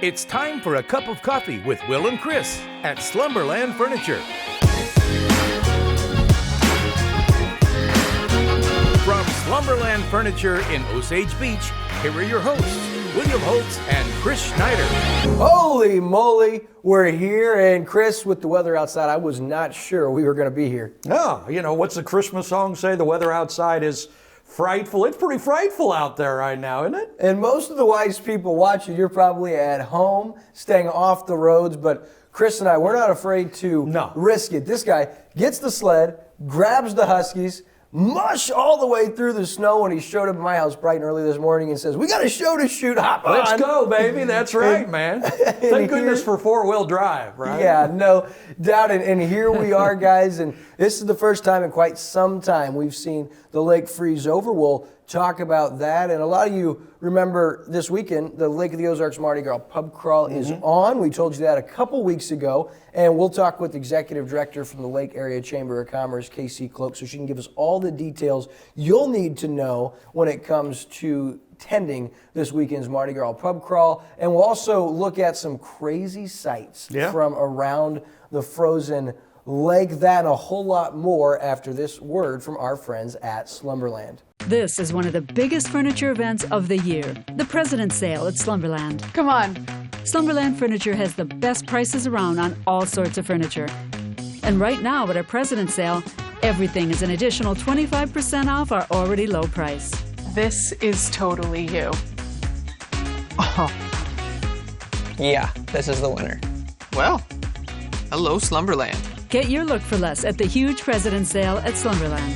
It's time for a cup of coffee with Will and Chris at Slumberland Furniture. From Slumberland Furniture in Osage Beach, here are your hosts, William Holtz and Chris Schneider. Holy moly, we're here, and Chris, with the weather outside, I was not sure we were going to be here. No, you know, what's the Christmas song say? The weather outside is frightful. It's pretty frightful out there right now, isn't it? And most of the wise people watching, you're probably at home, staying off the roads, but Chris and I, we're not afraid to risk it. This guy gets the sled, grabs the Huskies, mush all the way through the snow when he showed up at my house bright and early this morning and says, we got a show to shoot, hop on. Let's go, baby. That's right, man. Thank goodness for four-wheel drive, right? Yeah, no doubt. And here we are, guys, and this is the first time in quite some time we've seen the lake freeze over. We'll talk about that. And a lot of you remember this weekend, the Lake of the Ozarks Mardi Gras pub crawl is on. We told you that a couple weeks ago. And we'll talk with Executive Director from the Lake Area Chamber of Commerce, Casey Cloak, so she can give us all the details you'll need to know when it comes to attending this weekend's Mardi Gras pub crawl. And we'll also look at some crazy sights from around the frozen lake. That and a whole lot more after this word from our friends at Slumberland. This is one of the biggest furniture events of the year, the President's Sale at Slumberland. Come on. Slumberland Furniture has the best prices around on all sorts of furniture. And right now at our President's Sale, everything is an additional 25% off our already low price. This is totally you. Oh. Yeah, this is the winner. Well, hello, Slumberland. Get your look for less at the huge President's Sale at Slumberland.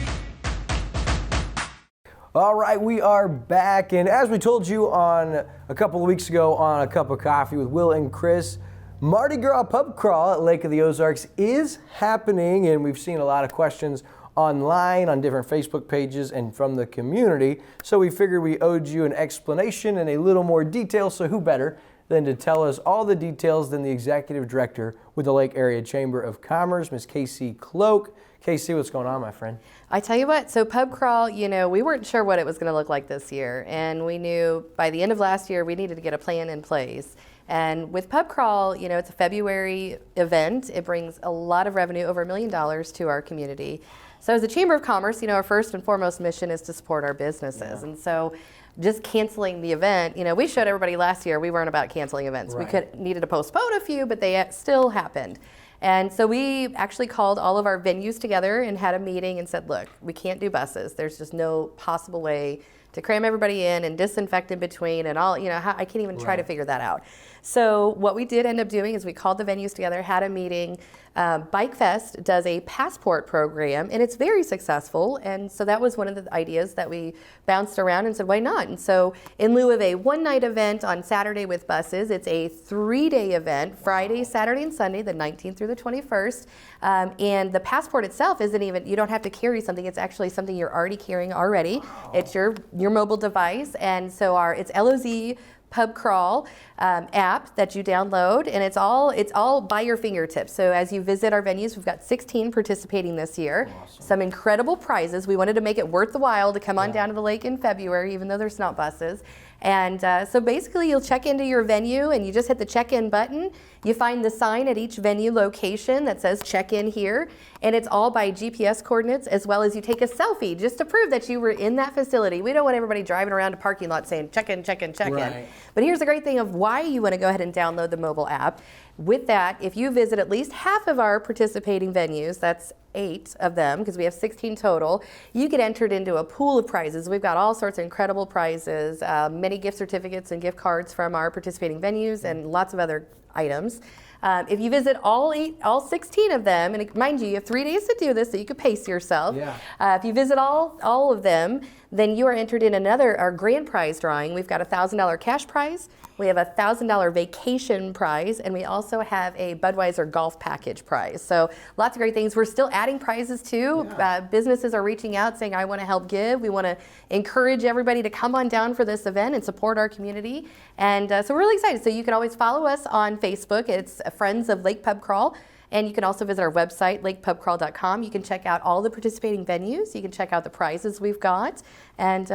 All right, we are back, and as we told you on a couple of weeks ago on A Cup of Coffee with Will and Chris, Mardi Gras pub crawl at Lake of the Ozarks is happening, and we've seen a lot of questions online on different Facebook pages and from the community, so we figured we owed you an explanation and a little more detail, so who better than to tell us all the details than the Executive Director with the Lake Area Chamber of Commerce, Ms. Casey Cloak. Casey, what's going on, my friend? I tell you what, so pub crawl, you know, we weren't sure what it was going to look like this year, and we knew by the end of last year we needed to get a plan in place. And with pub crawl, you know, it's a February event. It brings a lot of revenue, over $1 million to our community. So as a Chamber of Commerce, you know, our first and foremost mission is to support our businesses. And so just canceling the event, you know, we showed everybody last year we weren't about canceling events. Right. We needed to postpone a few, but they still happened. And so we actually called all of our venues together and had a meeting and said, look, we can't do buses. There's just no possible way to cram everybody in and disinfect in between and all, you know, I can't even try to figure that out. So what we did end up doing is we called the venues together, had a meeting. Bike Fest does a passport program, and it's very successful. And so that was one of the ideas that we bounced around and said, why not? And so in lieu of a one-night event on Saturday with buses, it's a 3-day event, Friday, Saturday, and Sunday, the 19th through the 21st. And the passport itself isn't even, you don't have to carry something. It's actually something you're already carrying already. It's your mobile device. And so it's LOZ Pub Crawl app that you download, and it's all by your fingertips. So as you visit our venues, we've got 16 participating this year. Awesome. Some incredible prizes. We wanted to make it worth the while to come on down to the lake in February, even though there's not buses. And so basically you'll check into your venue and you just hit the check-in button. You find the sign at each venue location that says check in here, and it's all by GPS coordinates, as well as you take a selfie just to prove that you were in that facility. We don't want everybody driving around a parking lot saying check in, check in, check in. But here's the great thing of why you want to go ahead and download the mobile app. With that, if you visit at least half of our participating venues, that's 8 of them, because we have 16 total, you get entered into a pool of prizes. We've got all sorts of incredible prizes, many gift certificates and gift cards from our participating venues, and lots of other items. If you visit all 16 of them, and mind you have 3 days to do this, so you can pace yourself. If you visit all of them, then you are entered in our grand prize drawing. We've got a $1,000 cash prize. We have a $1,000 vacation prize, and we also have a Budweiser golf package prize. So lots of great things. We're still adding prizes too. Businesses are reaching out saying, I want to help give. We want to encourage everybody to come on down for this event and support our community. And so we're really excited. So you can always follow us on Facebook. It's Friends of Lake Pub Crawl. And you can also visit our website, lakepubcrawl.com. You can check out all the participating venues. You can check out the prizes we've got. And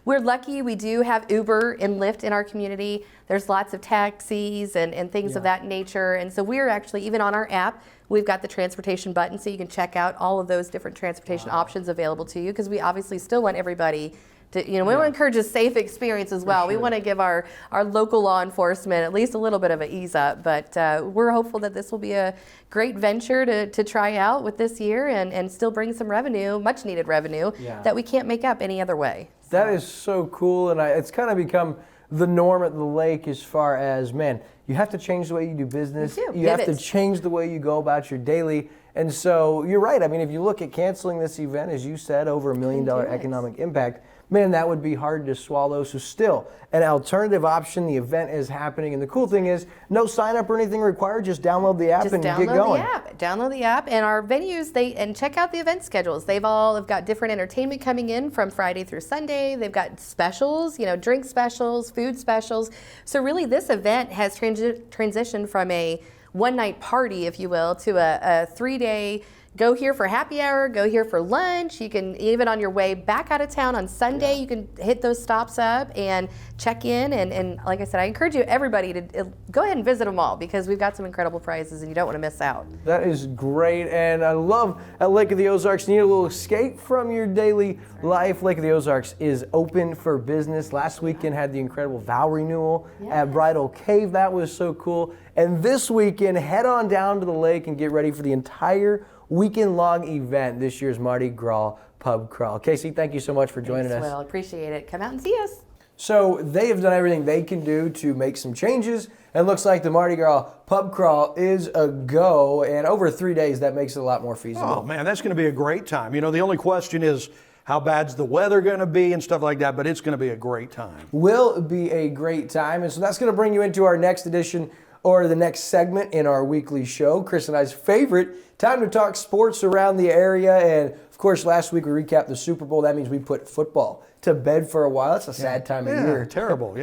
we're lucky. We do have Uber and Lyft in our community. There's lots of taxis and things of that nature. And so we're actually, even on our app, we've got the transportation button, so you can check out all of those different transportation options available to you, because we obviously still want everybody to, we want to encourage a safe experience as well. We want to give our local law enforcement at least a little bit of an ease up, but we're hopeful that this will be a great venture to try out with this year and still bring some revenue, much needed revenue, that we can't make up any other way. That is so cool, and it's kind of become the norm at the lake as far as, man, you have to change the way you do business. You have to change the way you go about your daily. And so you're right. I mean, if you look at canceling this event, as you said, over $1 million economic impact, man, that would be hard to swallow. So still, an alternative option. The event is happening. And the cool thing is, no sign up or anything required. Just download the app and get going. Download the app. And our venues, and check out the event schedules. They've all have got different entertainment coming in from Friday through Sunday. They've got specials, drink specials, food specials. So really, this event has transitioned from a one-night party, if you will, to a 3-day go here for happy hour, go here for lunch. You can, even on your way back out of town on Sunday, you can hit those stops up and check in. And like I said, I encourage everybody to go ahead and visit them all, because we've got some incredible prizes and you don't want to miss out. That is great. And I love at Lake of the Ozarks, you need a little escape from your daily life. Lake of the Ozarks is open for business. Last weekend had the incredible vow renewal at Bridal Cave. That was so cool. And this weekend, head on down to the lake and get ready for the entire weekend-long event, this year's Mardi Gras Pub Crawl. Casey, thank you so much for joining us. Well, appreciate it. Come out and see us. So they have done everything they can do to make some changes, and it looks like the Mardi Gras Pub Crawl is a go, and over 3 days, that makes it a lot more feasible. Oh, man, that's going to be a great time. The only question is, how bad's the weather going to be and stuff like that, but it's going to be a great time. Will be a great time, and so that's going to bring you into our next edition, or the next segment in our weekly show, Chris and I's favorite, time to talk sports around the area. And of course, last week we recapped the Super Bowl. That means we put football to bed for a while. It's a sad time of year. Terrible,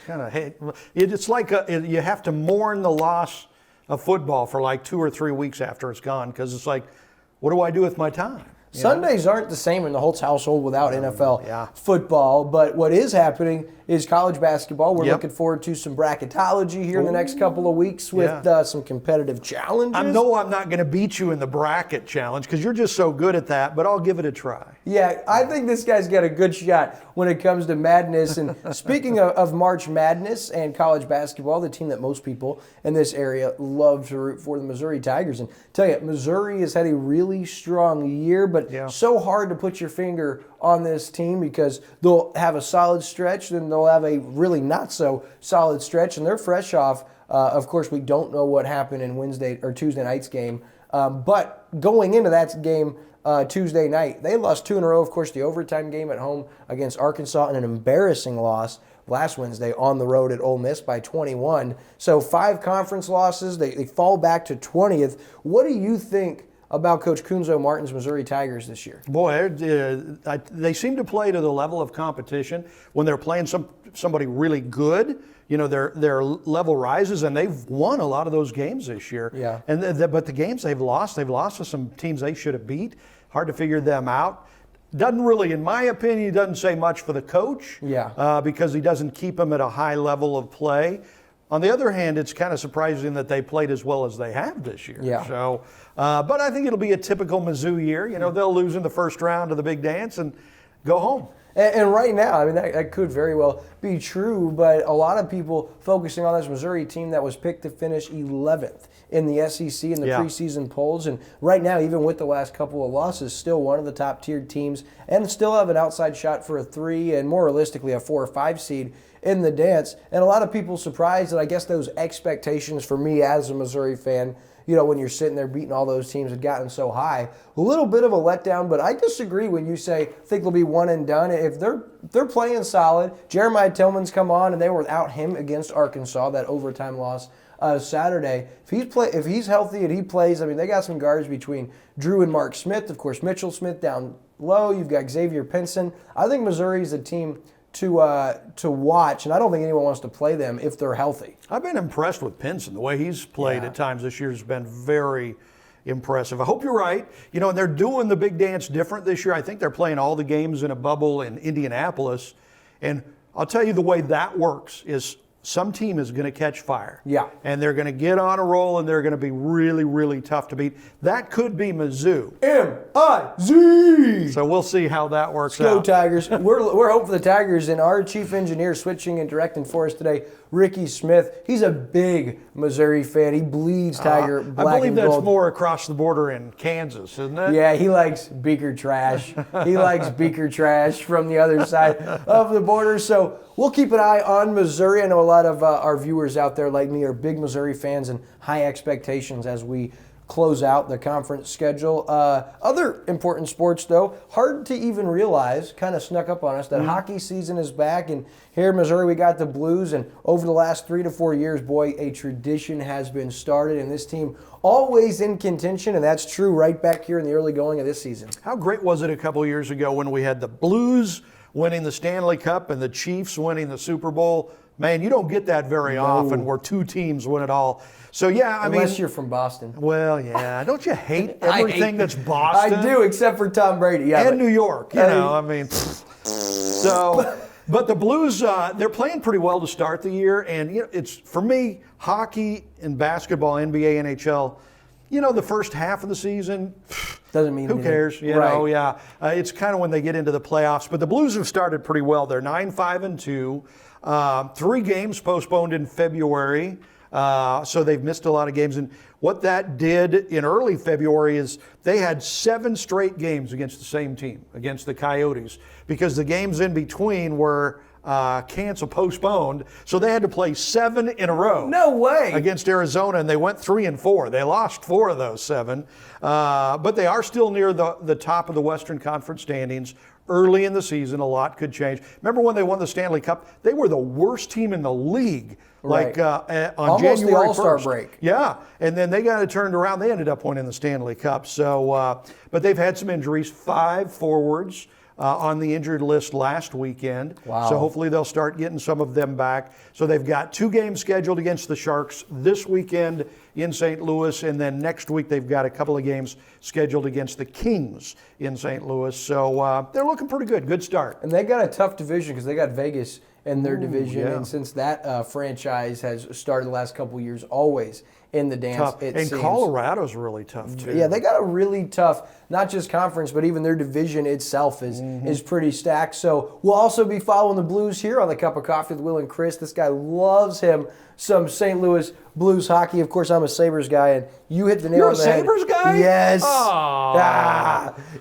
Kind of, it's like you have to mourn the loss of football for like 2 or 3 weeks after it's gone, because it's like, what do I do with my time? Sundays aren't the same in the Holtz household without NFL football, but what is happening is college basketball. We're looking forward to some bracketology here in the next couple of weeks with some competitive challenges. I know I'm not going to beat you in the bracket challenge because you're just so good at that, but I'll give it a try. Yeah, I think this guy's got a good shot when it comes to madness. And speaking of March Madness and college basketball, the team that most people in this area love to root for, the Missouri Tigers. And tell you, Missouri has had a really strong year, but so hard to put your finger on this team because they'll have a solid stretch, then they'll have a really not so solid stretch, and they're fresh off. Of course, we don't know what happened in Wednesday or Tuesday night's game, but going into that game Tuesday night, they lost 2 in a row. Of course, the overtime game at home against Arkansas, and an embarrassing loss last Wednesday on the road at Ole Miss by 21. So 5 conference losses. They fall back to 20th. What do you think about Coach Kunzo Martin's Missouri Tigers this year? Boy, they seem to play to the level of competition. When they're playing somebody really good, their level rises, and they've won a lot of those games this year. Yeah. But the games they've lost to some teams they should have beat. Hard to figure them out. Doesn't really, in my opinion, doesn't say much for the coach. Because he doesn't keep them at a high level of play. On the other hand, it's kind of surprising that they played as well as they have this year. So, but I think it'll be a typical Mizzou year. They'll lose in the first round of the big dance and go home. And right now, I mean, that could very well be true, but a lot of people focusing on this Missouri team that was picked to finish 11th in the SEC in the preseason polls. And right now, even with the last couple of losses, still one of the top-tiered teams and still have an outside shot for a 3 and more realistically a 4 or 5 seed in the dance. And a lot of people surprised that I guess those expectations for me as a Missouri fan, when you're sitting there beating all those teams, had gotten so high. A little bit of a letdown, but I disagree when you say think they'll be one and done. If they're playing solid, Jeremiah Tillman's come on, and they were without him against Arkansas, that overtime loss Saturday. If he's healthy and he plays, I mean, they got some guards between Drew and Mark Smith. Of course, Mitchell Smith down low. You've got Xavier Pinson. I think Missouri's a team to watch, and I don't think anyone wants to play them if they're healthy. I've been impressed with Pinson. The way he's played at times this year has been very impressive. I hope you're right. And they're doing the big dance different this year. I think they're playing all the games in a bubble in Indianapolis. And I'll tell you the way that works is some team is going to catch fire. Yeah. And they're going to get on a roll, and they're going to be really, really tough to beat. That could be Mizzou. M-I-Z! So we'll see how that works Go out. Tigers. We're hoping for the Tigers, and our chief engineer switching and directing for us today, Ricky Smith. He's a big Missouri fan. He bleeds Tiger black I believe and that's gold. more across the border in Kansas, isn't it? Yeah, he likes Beaker trash. He likes Beaker trash from the other side of the border. So we'll keep an eye on Missouri. I know a lot of our viewers out there like me are big Missouri fans and high expectations as we close out the conference schedule. Other important sports, though, hard to even realize, kind of snuck up on us, that hockey season is back. And here in Missouri, we got the Blues. And over the last 3 to 4 years, boy, a tradition has been started. And this team always in contention, and that's true right back here in the early going of this season. How great was it a couple years ago when we had the Blues winning the Stanley Cup and the Chiefs winning the Super Bowl? Man, you don't get that very often where two teams win it all. So, yeah, Unless you're from Boston. Well, yeah. Don't you hate everything that's Boston? I do, except for Tom Brady. Yeah, and New York, So, but the Blues, they're playing pretty well to start the year. And, it's, for me, hockey and basketball, NBA, NHL, the first half of the season, doesn't mean who anything. cares? It's kind of when they get into the playoffs. But the Blues have started pretty well. They're 9-5-2. 3 games postponed in February, so they've missed a lot of games. And what that did in early February is they had 7 straight games against the same team, against the Coyotes, because the games in between were postponed. So they had to play 7 in a row. No way. Against Arizona, and they went 3-4. They lost 4 of those 7, but they are still near the top of the Western Conference standings. Early in the season, a lot could change. Remember when they won the Stanley Cup? They were the worst team in the league. Right. On almost January the All-Star 1st. break. Yeah, and then they got it turned around. They ended up winning the Stanley Cup. So, but they've had some injuries. 5 forwards on the injured list last weekend. Wow. So hopefully they'll start getting some of them back. So they've got 2 games scheduled against the Sharks this weekend in St. Louis, and then next week they've got a couple of games scheduled against the Kings in St. Louis. So they're looking pretty good. Good start. And they got a tough division because they got Vegas in their division, and since that franchise has started the last couple of years, always in the dance. Tough. It and seems. Colorado's really tough too. Yeah, they got a really tough, not just conference, but even their division itself is pretty stacked. So we'll also be following the Blues here on the Cup of Coffee with Will and Chris. This guy loves him some St. Louis Blues hockey. Of course, I'm a Sabres guy, and you hit the nail on the head. You're a Sabres guy? Yes.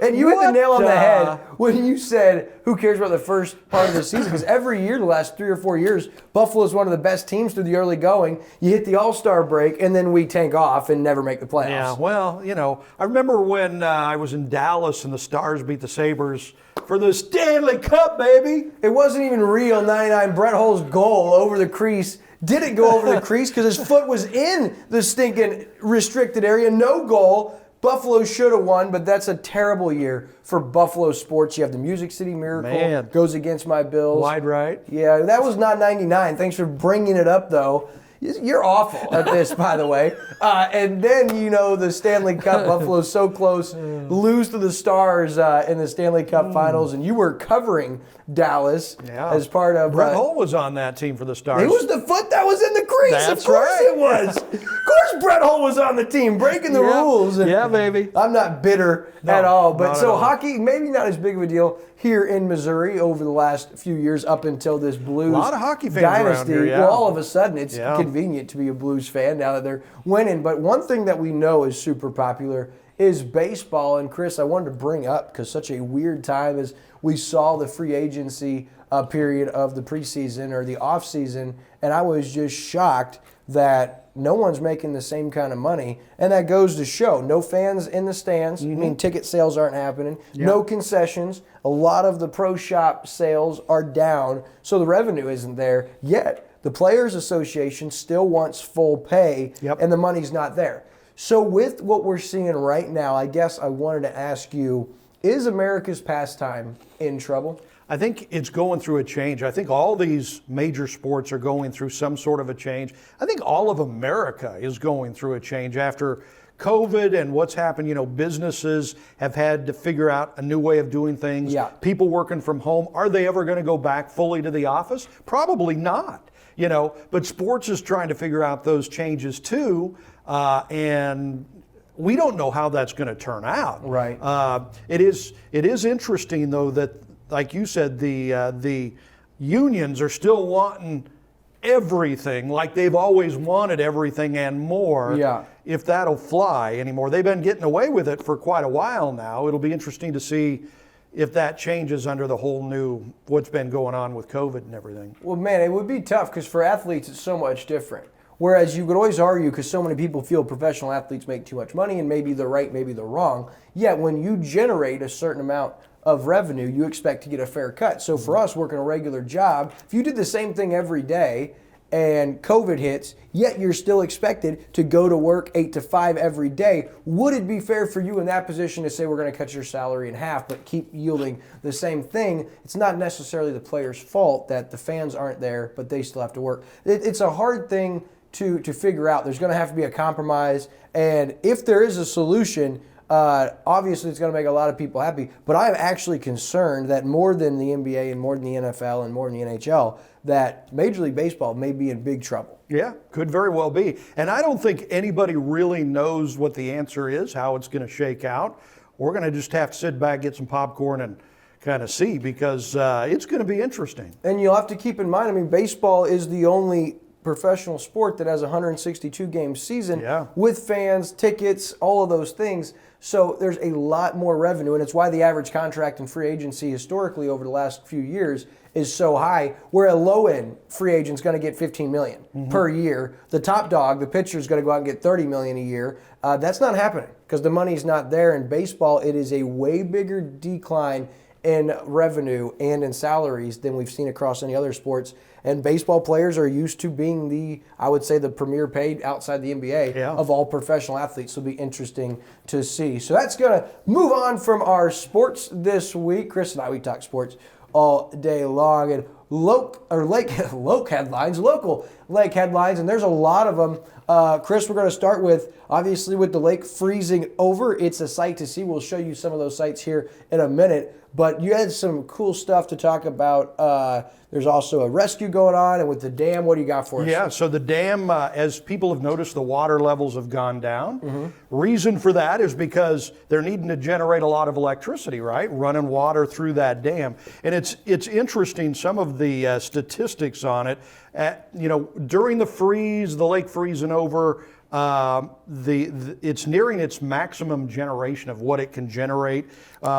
And you hit the nail on the head when you said, who cares about the first part of the season? Because every year, the last 3 or 4 years, Buffalo's one of the best teams through the early going. You hit the All-Star break, and then we tank off and never make the playoffs. Yeah, well, I remember when I was in Dallas and the Stars beat the Sabres for the Stanley Cup, baby. It wasn't even real. 99 Brett Hull's goal over the crease didn't go over the crease because his foot was in the stinking restricted area. No goal. Buffalo should have won, but that's a terrible year for Buffalo sports. You have the Music City Miracle goes against my Bills. Wide right. Yeah, that was not 99. Thanks for bringing it up, though. You're awful at this, by the way. And then, the Stanley Cup, Buffalo's so close, lose to the Stars in the Stanley Cup Finals, and you were covering Dallas as part of... Brett Hull was on that team for the Stars. It was the foot that was in the crease. That's of course right. It was. Of course Brett Hull was on the team, breaking the rules. And yeah, baby. I'm not bitter at all. But so at all. hockey, maybe not as big of a deal here in Missouri over the last few years up until this Blues a lot of hockey fans dynasty. around here, Well, all of a sudden, it's Yeah. convenient to be a Blues fan now that they're winning. But one thing that we know is super popular is baseball. And Chris, I wanted to bring up, because such a weird time as we saw the free agency period of the preseason or the offseason, and I was just shocked that no one's making the same kind of money, and that goes to show no fans in the stands. I mean, ticket sales aren't happening. No concessions. A lot of the pro shop sales are down, so the revenue isn't there yet. The Players Association still wants full pay, and the money's not there. So with what we're seeing right now, I guess I wanted to ask you, is America's pastime in trouble? I think it's going through a change. I think all these major sports are going through some sort of a change. I think all of America is going through a change after COVID and what's happened. You know, businesses have had to figure out a new way of doing things. Yeah. People working from home. Are they ever going to go back fully to the office? Probably not. You know, but sports is trying to figure out those changes too, and we don't know how that's going to turn out. Right. It is interesting though that, like you said, the unions are still wanting everything, like they've always wanted everything and more. Yeah. If that'll fly anymore. They've been getting away with it for quite a while now. It'll be interesting to see if that changes under the whole new, what's been going on with COVID and everything. Well, man, it would be tough because for athletes it's so much different. Whereas you could always argue, because so many people feel professional athletes make too much money, and maybe they're right, maybe they're wrong. Yet when you generate a certain amount of revenue, you expect to get a fair cut. So for us working a regular job, if you did the same thing every day and COVID hits, yet you're still expected to go to work 8 to 5 every day, would it be fair for you in that position to say we're going to cut your salary in half but keep yielding the same thing? It's not necessarily the player's fault that the fans aren't there, but they still have to work. It's a hard thing to figure out. There's going to have to be a compromise, and if there is a solution, obviously it's going to make a lot of people happy, but I'm actually concerned that more than the NBA and more than the NFL and more than the NHL, that Major League Baseball may be in big trouble. Yeah, could very well be. And I don't think anybody really knows what the answer is, how it's going to shake out. We're going to just have to sit back, get some popcorn, and kind of see, because it's going to be interesting. And you'll have to keep in mind, I mean, baseball is the only professional sport that has a 162 game season with fans, tickets, all of those things. So there's a lot more revenue, and it's why the average contract in free agency historically over the last few years is so high, where a low-end free agent's going to get $15 million per year. The top dog, the pitcher's going to go out and get $30 million a year. That's not happening because the money's not there. In baseball, it is a way bigger decline in revenue and in salaries than we've seen across any other sports. And baseball players are used to being I would say, the premier paid outside the NBA of all professional athletes. So it'll be interesting to see. So that's going to move on from our sports this week. Chris and I, we talk sports all day long. And local lake headlines, and there's a lot of them. Chris, we're going to start with, obviously, with the lake freezing over. It's a sight to see. We'll show you some of those sights here in a minute. But you had some cool stuff to talk about. There's also a rescue going on, and with the dam, what do you got for us? Yeah, so the dam, as people have noticed, the water levels have gone down. Reason for that is because they're needing to generate a lot of electricity, right? Running water through that dam. And it's interesting, some of the statistics on it. During the freeze, the lake freezing over, it's nearing its maximum generation of what it can generate,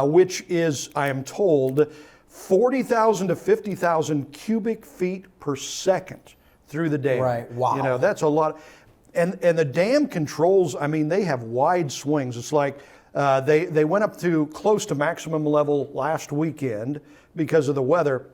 which is, I am told, 40,000 to 50,000 cubic feet per second through the dam. Right, wow. That's a lot. And the dam controls, I mean, they have wide swings. It's like they went up to close to maximum level last weekend because of the weather.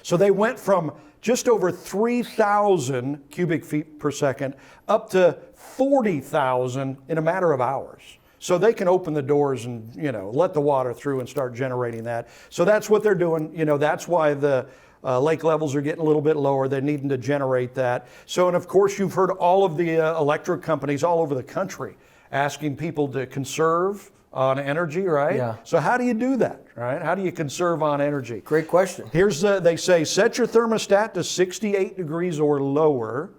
So they went from just over 3,000 cubic feet per second up to 40,000 in a matter of hours. So they can open the doors and, let the water through and start generating that. So that's what they're doing. That's why the lake levels are getting a little bit lower. They're needing to generate that. So, and of course, you've heard all of the electric companies all over the country asking people to conserve on energy, right? Yeah. So how do you do that, right? How do you conserve on energy? Great question. Here's they say, set your thermostat to 68 degrees or lower.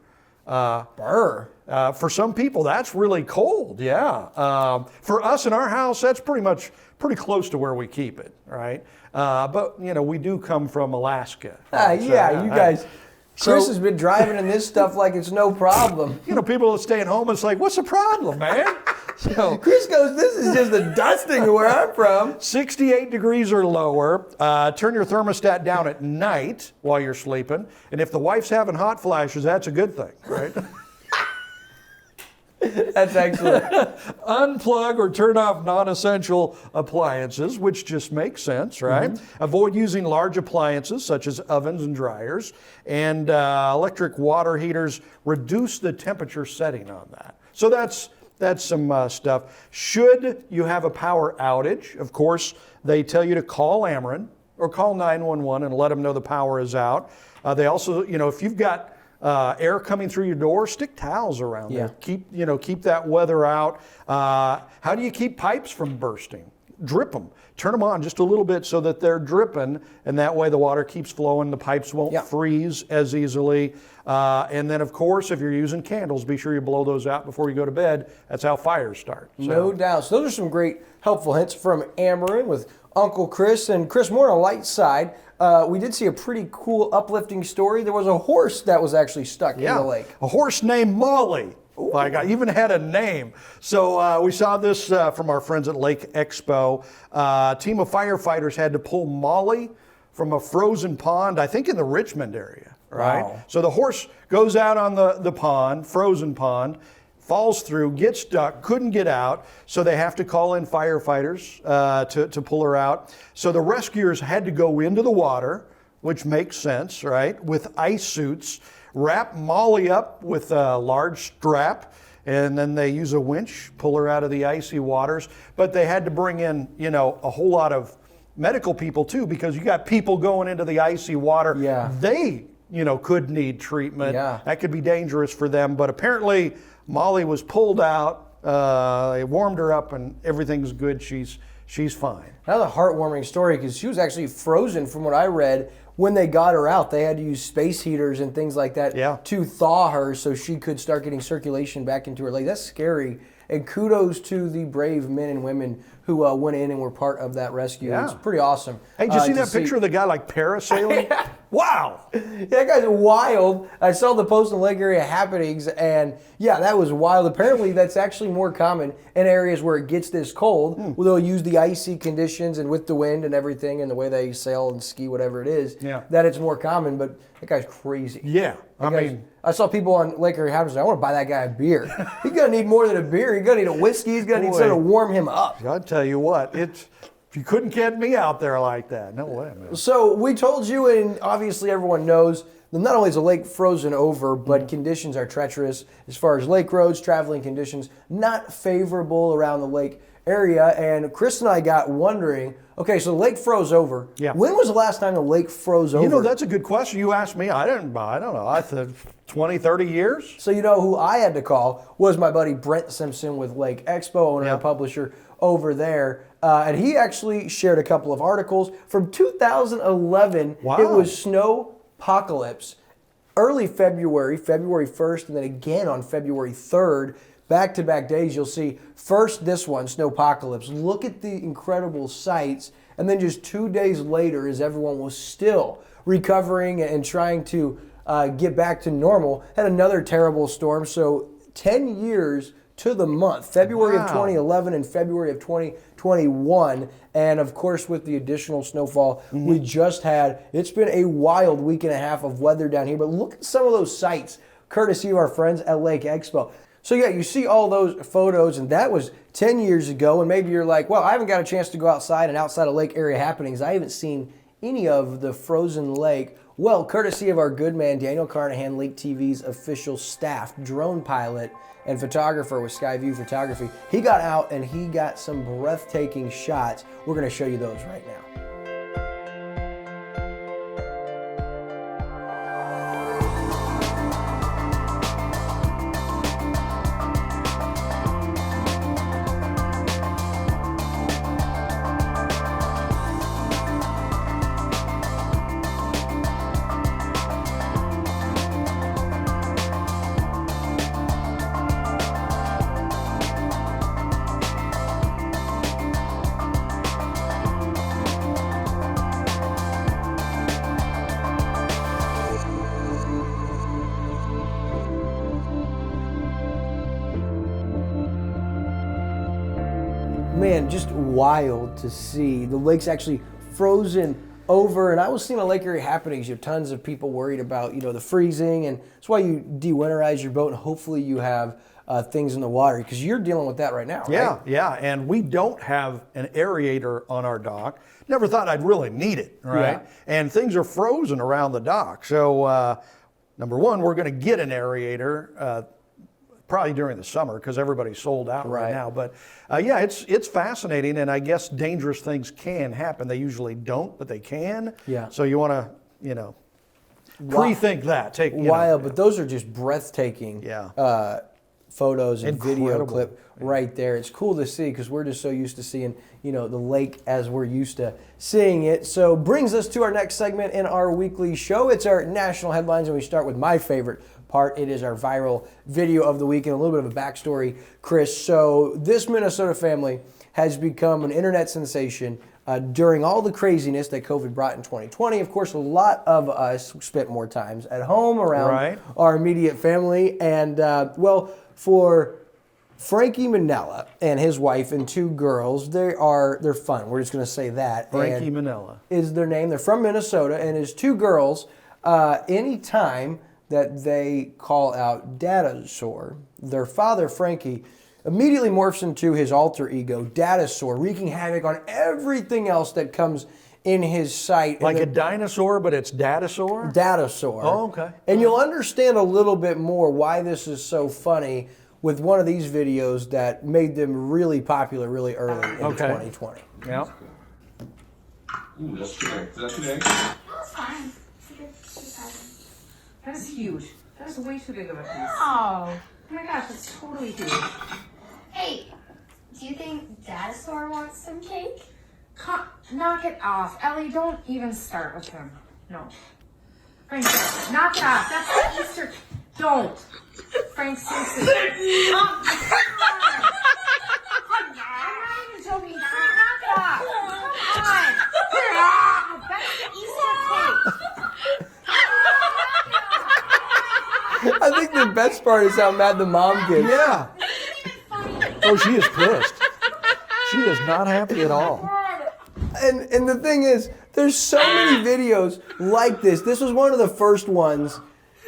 For some people, that's really cold, yeah. For us in our house, that's pretty close to where we keep it, right? But, we do come from Alaska. You guys... Chris has been driving in this stuff like it's no problem. People are staying home, it's like, what's the problem, man? So Chris goes, this is just the dusting of where I'm from. 68 degrees or lower. Turn your thermostat down at night while you're sleeping. And if the wife's having hot flashes, that's a good thing, right? That's excellent. Unplug or turn off non-essential appliances, which just makes sense, right? Avoid using large appliances such as ovens and dryers, and electric water heaters. Reduce the temperature setting on that. So that's some stuff. Should you have a power outage, of course, they tell you to call Ameren. or call 911 and let them know the power is out. They also, if you've got air coming through your door, stick towels around there. Keep that weather out. How do you keep pipes from bursting? Drip them. Turn them on just a little bit so that they're dripping, and that way the water keeps flowing. The pipes won't freeze as easily. And then, of course, if you're using candles, be sure you blow those out before you go to bed. That's how fires start. So. No doubt. So those are some great helpful hints from Ameren with Uncle Chris. And Chris, more on a light side, we did see a pretty cool, uplifting story. There was a horse that was actually stuck in the lake. A horse named Molly. Like, I even had a name. So we saw this from our friends at Lake Expo. A team of firefighters had to pull Molly from a frozen pond, I think in the Richmond area, right? Wow. So the horse goes out on the pond, frozen pond, falls through, gets stuck, couldn't get out, so they have to call in firefighters to pull her out. So the rescuers had to go into the water, which makes sense, right, with ice suits, wrap Molly up with a large strap, and then they use a winch, pull her out of the icy waters. But they had to bring in, a whole lot of medical people too, because you got people going into the icy water. Yeah. They, could need treatment. Yeah. That could be dangerous for them. But apparently Molly was pulled out. They warmed her up, and everything's good. She's fine. Another heartwarming story, because she was actually frozen from what I read. When they got her out, they had to use space heaters and things like that to thaw her so she could start getting circulation back into her leg. That's scary. And kudos to the brave men and women who went in and were part of that rescue. Yeah. It's pretty awesome. Hey, did you see that picture of the guy parasailing? Wow. Yeah, that guy's wild. I saw the post on Lake Area Happenings, and that was wild. Apparently, that's actually more common in areas where it gets this cold, where they'll use the icy conditions and with the wind and everything and the way they sail and ski, whatever it is, that it's more common. But that guy's crazy. Yeah. I saw people on Lake Area Happenings. I want to buy that guy a beer. He's going to need more than a beer. He's going to need a whiskey. He's going to need something to warm him up. I'll tell you what, you couldn't get me out there like that. No way, man. So we told you, and obviously everyone knows, that not only is the lake frozen over, but conditions are treacherous as far as lake roads, traveling conditions, not favorable around the lake area. And Chris and I got wondering, okay, so the lake froze over. Yeah. When was the last time the lake froze over? That's a good question. You asked me. I don't know. I thought 20, 30 years. So who I had to call was my buddy Brent Simpson with Lake Expo, owner and publisher over there. And he actually shared a couple of articles from 2011. Wow. It was snowpocalypse. Early February 1st, and then again on February 3rd. Back-to-back days, you'll see first this one, snowpocalypse. Look at the incredible sights. And then just 2 days later, as everyone was still recovering and trying to get back to normal, had another terrible storm. So 10 years to the month, February of 2011 and February of 2021. And of course, with the additional snowfall we just had, it's been a wild week and a half of weather down here. But look at some of those sights, courtesy of our friends at Lake Expo. So you see all those photos, and that was 10 years ago, and maybe you're like, well, I haven't got a chance to go outside and outside of Lake Area Happenings. I haven't seen any of the frozen lake. Well, courtesy of our good man, Daniel Carnahan, Lake TV's official staff, drone pilot and photographer with Skyview Photography, he got out and he got some breathtaking shots. We're going to show you those right now. Man, just wild to see. The lake's actually frozen over, and I was seeing a Lake Area Happenings. You have tons of people worried about, the freezing, and that's why you de-winterize your boat, and hopefully you have things in the water, because you're dealing with that right now, right? Yeah, and we don't have an aerator on our dock. Never thought I'd really need it, right? Yeah. And things are frozen around the dock. So, number one, we're going to get an aerator probably during the summer because everybody's sold out right now. But yeah, it's fascinating, and I guess dangerous things can happen. They usually don't, but they can. Yeah. So you want to, pre-think that. But those are just breathtaking. Yeah. Photos and Incredible. video clip right there. It's cool to see because we're just so used to seeing, the lake as we're used to seeing it. So brings us to our next segment in our weekly show. It's our national headlines, and we start with my favorite part. It is our viral video of the week and a little bit of a backstory, Chris. So this Minnesota family has become an internet sensation during all the craziness that COVID brought in 2020. Of course, a lot of us spent more times at home around our immediate family. And, for Frankie Manella and his wife and 2 girls, they're fun. We're just going to say that. Frankie Manella is their name. They're from Minnesota, and his 2 girls, anytime that they call out Dadasaur, their father, Frankie, immediately morphs into his alter ego, Dadasaur, wreaking havoc on everything else that comes in his sight. Like a dinosaur, but it's Dadasaur? Dadasaur. Oh, okay. And you'll understand a little bit more why this is so funny with one of these videos that made them really popular really early in 2020. Yeah. Ooh, that's today. Is that today? That's fine. That is huge. That is way too big of a piece. Oh my gosh, that's totally huge. Hey, do you think Dadasaur wants some cake? Knock it off. Ellie, don't even start with him. No. Frank, knock it off. That's the Easter. Don't. Frank, seriously. Oh, I'm not even joking. Knock it off. Come on. That's the Easter cake. I think the best part is how mad the mom gets. Yeah. Oh, she is pissed. She is not happy at all. And the thing is, there's so many videos like this. This was one of the first ones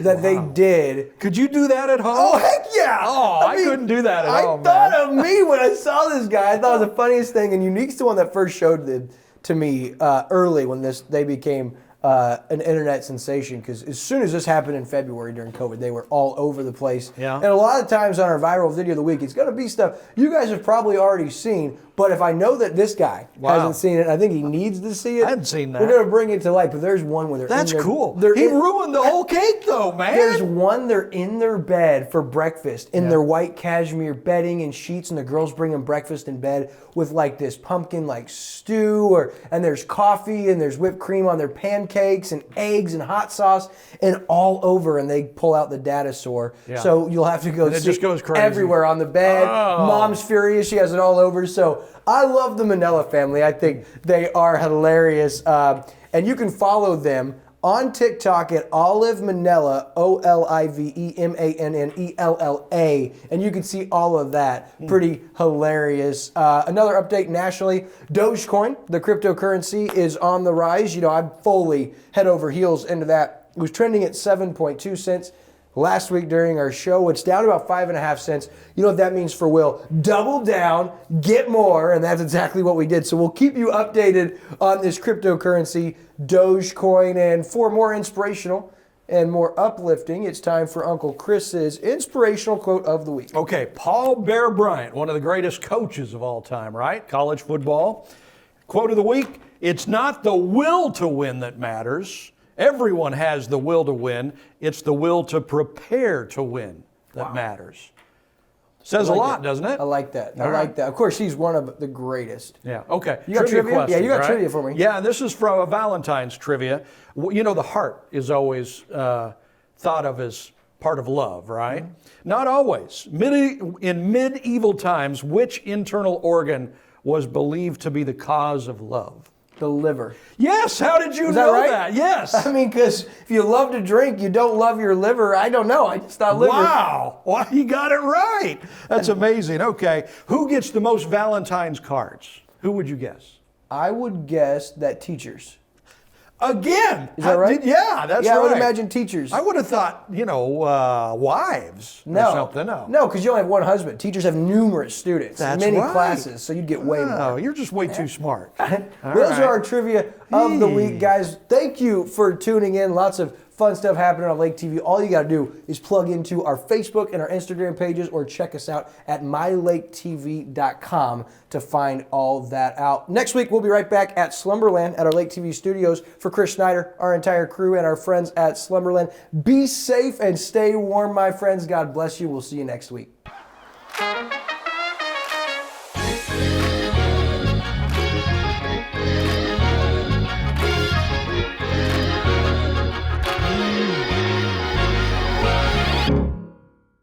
that they did. Could you do that at home? Oh, heck yeah! Oh, I couldn't do that at home, I thought of me when I saw this guy. I thought it was the funniest thing, and Unique's the one that first showed it to me early when they became an internet sensation, because as soon as this happened in February during COVID, they were all over the place. Yeah. And a lot of times on our viral video of the week, it's going to be stuff you guys have probably already seen, but if I know that this guy hasn't seen it, I think he needs to see it. I hadn't seen that. We're going to bring it to light, but there's one where they're That's in their, cool. They're He ruined the whole cake, though, man. There's one, they're in their bed for breakfast, in their white cashmere bedding and sheets, and the girls bring them breakfast in bed with like this pumpkin like stew, and there's coffee, and there's whipped cream on their pancakes, and eggs, and hot sauce, and all over, and they pull out the Dadasaur. Yeah. So you'll have to go And it see just goes crazy. everywhere on the bed. Oh. Mom's furious, she has it all over. So I love the Manella family. I think they are hilarious. And you can follow them on TikTok at Olive Manella, OliveMannella, and you can see all of that. Pretty hilarious. Another update nationally, Dogecoin, the cryptocurrency, is on the rise. I'm fully head over heels into that. It was trending at 7.2 cents last week during our show. It's down to about 5.5 cents. You know what that means for Will? Double down, get more, and that's exactly what we did. So we'll keep you updated on this cryptocurrency, Dogecoin, and for more inspirational and more uplifting, it's time for Uncle Chris's inspirational quote of the week. Okay, Paul Bear Bryant, one of the greatest coaches of all time, right? College football. Quote of the week, "It's not the will to win that matters. Everyone has the will to win. It's the will to prepare to win that matters." Says a lot, doesn't it? I like that. I like that. Of course, he's one of the greatest. Yeah. Okay. You got trivia? Questions, Yeah, you got right? trivia for me. Yeah, and this is from a Valentine's trivia. The heart is always thought of as part of love, right? Mm-hmm. Not always. In medieval times, which internal organ was believed to be the cause of love? The liver. Yes, how did you Is know that right? that? Yes. I mean, because if you love to drink, you don't love your liver. I don't know. I just thought liver. Wow. Well, you got it right. That's amazing. Okay. Who gets the most Valentine's cards? Who would you guess? I would guess that teachers. Again. Is that right? Yeah, that's right. Yeah, I would imagine teachers. I would have thought, wives or something. No, because you only have one husband. Teachers have numerous students, That's many right. classes, so you'd get way more. Oh, you're just way too smart. Those are our trivia of the week, guys. Thank you for tuning in. Lots of fun stuff happening on Lake TV. All you got to do is plug into our Facebook and our Instagram pages or check us out at mylaketv.com to find all that out. Next week, we'll be right back at Slumberland at our Lake TV studios. For Chris Schneider, our entire crew, and our friends at Slumberland, be safe and stay warm, my friends. God bless you. We'll see you next week.